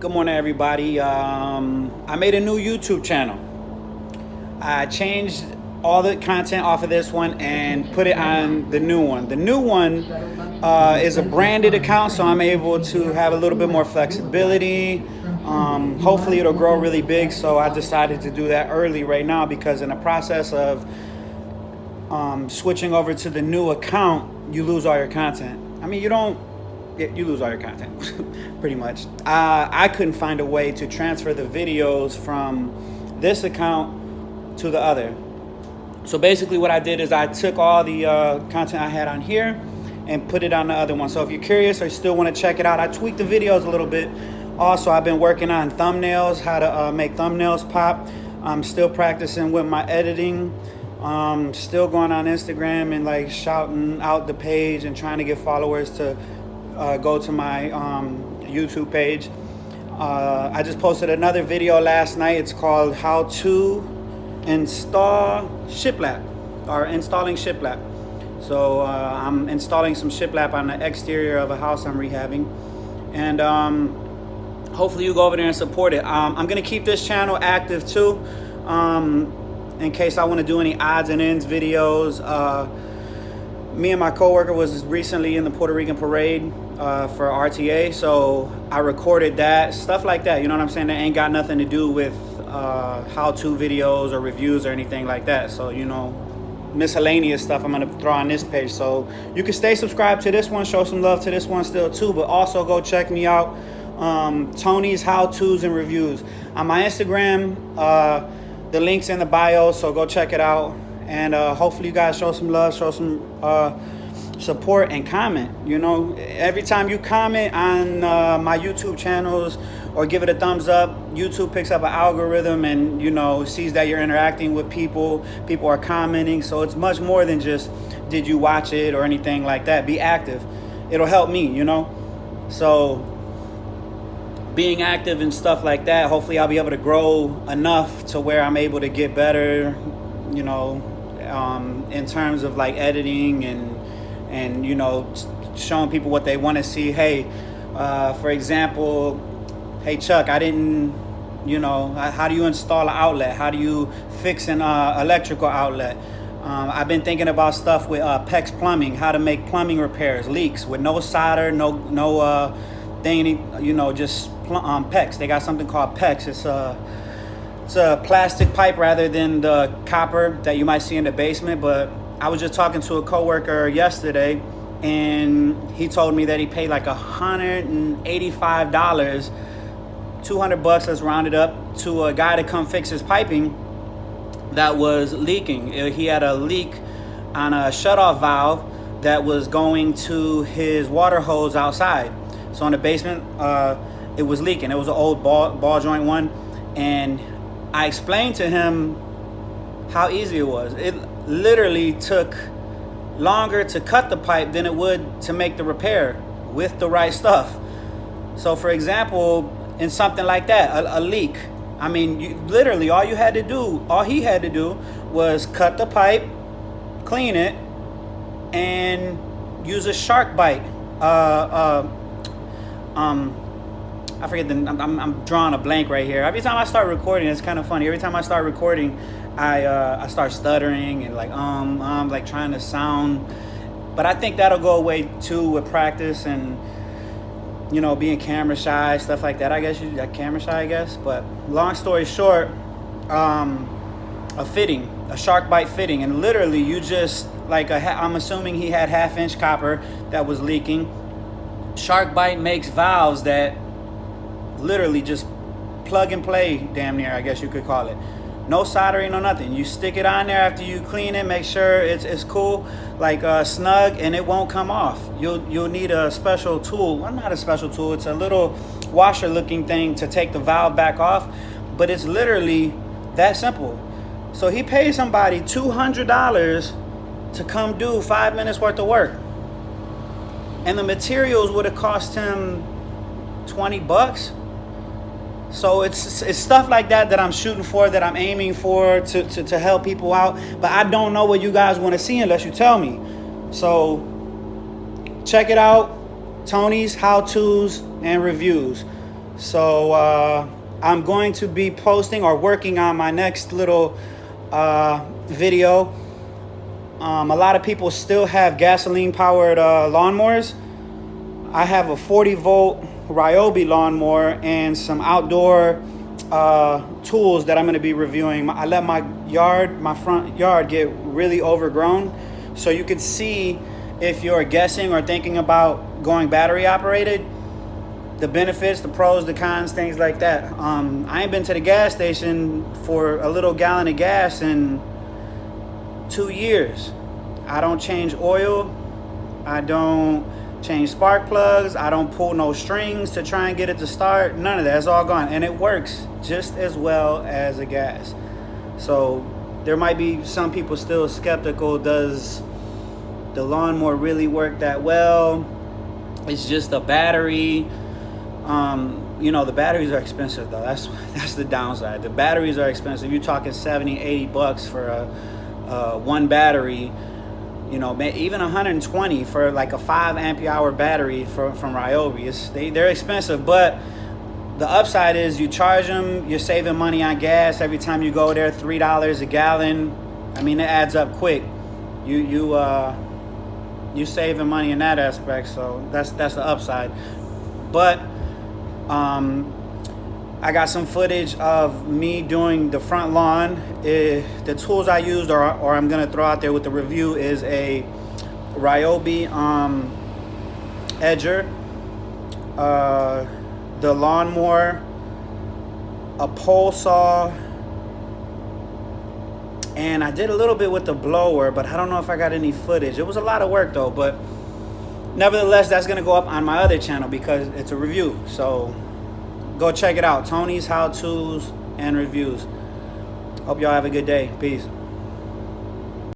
Good morning, everybody. I made a new YouTube channel. I changed all the content off of this one and put it on the new one. The new one is a branded account, so I'm able to have a little bit more flexibility. Hopefully it'll grow really big, so I decided to do that early right now, because in the process of switching over to the new account, you lose all your content. I mean, you lose all your content, pretty much. I couldn't find a way to transfer the videos from this account to the other. So basically what I did is I took all the content I had on here and put it on the other one. So if you're curious or you still want to check it out, I tweaked the videos a little bit. Also, I've been working on thumbnails, how to make thumbnails pop. I'm still practicing with my editing. Still going on Instagram and like shouting out the page and trying to get followers to go to my YouTube page. I just posted another video last night. It's called How to Install Shiplap, or Installing Shiplap. So I'm installing some shiplap on the exterior of a house I'm rehabbing, and hopefully you go over there and support it. I'm gonna keep this channel active too, in case I want to do any odds and ends videos. Me and my coworker was recently in the Puerto Rican parade for RTA, so I recorded that, stuff like that, you know what I'm saying? That ain't got nothing to do with how-to videos or reviews or anything like that. So, you know, miscellaneous stuff I'm gonna throw on this page. So you can stay subscribed to this one, show some love to this one still too, but also go check me out, Tony's How-Tos and Reviews on my Instagram. The link's in the bio, so go check it out. And hopefully you guys show some love, show some support, and comment. You know, every time you comment on my YouTube channels or give it a thumbs up, YouTube picks up an algorithm and, you know, sees that you're interacting with people. People are commenting, so it's much more than just did you watch it or anything like that. Be active. It'll help me, you know. So being active and stuff like that, hopefully I'll be able to grow enough to where I'm able to get better, you know, in terms of like editing and you know, showing people what they want to see. Hey, for example, hey Chuck, I didn't, you know, how do you install an outlet? How do you fix an electrical outlet? I've been thinking about stuff with PEX Plumbing, how to make plumbing repairs, leaks with no solder, no thing, you know, just PEX. They got something called PEX. It's a plastic pipe rather than the copper that you might see in the basement. But I was just talking to a coworker yesterday, and he told me that he paid like $185, 200 bucks, let's round it up, to a guy to come fix his piping that was leaking. He had a leak on a shutoff valve that was going to his water hose outside. So in the basement, it was leaking. It was an old ball joint one, and I explained to him how easy it was. It literally took longer to cut the pipe than it would to make the repair with the right stuff. So for example, in something like that, a leak, I mean, literally all he had to do was cut the pipe, clean it, and use a shark bite. I forget I'm drawing a blank right here. Every time I start recording, it's kind of funny. Every time I start recording, I start stuttering and like trying to sound. But I think that'll go away too with practice and, you know, being camera shy, stuff like that. I guess you're camera shy, I guess. But long story short, a shark bite fitting, and literally you just like I'm assuming he had 1/2-inch copper that was leaking. Shark bite makes valves that literally just plug and play, damn near, I guess you could call it. No soldering, no nothing. You stick it on there after you clean it, make sure it's cool, like snug, and it won't come off. You'll need a special tool. Well, not a special tool. It's a little washer looking thing to take the valve back off, but it's literally that simple. So he paid somebody $200 to come do 5 minutes worth of work, and the materials would have cost him 20 bucks. So it's stuff like that I'm shooting for, that I'm aiming for to help people out. But I don't know what you guys want to see unless you tell me. So check it out, Tony's How-Tos and Reviews. So I'm going to be posting or working on my next little video. A lot of people still have gasoline powered lawnmowers. I have a 40 volt Ryobi lawnmower and some outdoor tools that I'm going to be reviewing. I let my front yard get really overgrown, so you could see if you're guessing or thinking about going battery operated, the benefits, the pros, the cons, things like that. I ain't been to the gas station for a little gallon of gas in 2 years. I don't change oil. I don't change spark plugs. I don't pull no strings to try and get it to start. None of that. It's all gone. And it works just as well as a gas. So there might be some people still skeptical. Does the lawnmower really work that well? It's just a battery. The batteries are expensive though. That's the downside. The batteries are expensive. You're talking $70-$80 for a one battery. Even 120 for like a 5 ampere hour battery from Ryobi. They're expensive, but the upside is you charge them, you're saving money on gas every time you go there. $3 a gallon. I mean, it adds up quick. You saving money in that aspect, so that's the upside. But I got some footage of me doing the front lawn. The tools I used, or I'm gonna throw out there with the review, is a Ryobi edger, the lawnmower, a pole saw, and I did a little bit with the blower, but I don't know if I got any footage. It was a lot of work though, but nevertheless, that's gonna go up on my other channel because it's a review. So go check it out. Tony's How To's and Reviews. Hope y'all have a good day. Peace.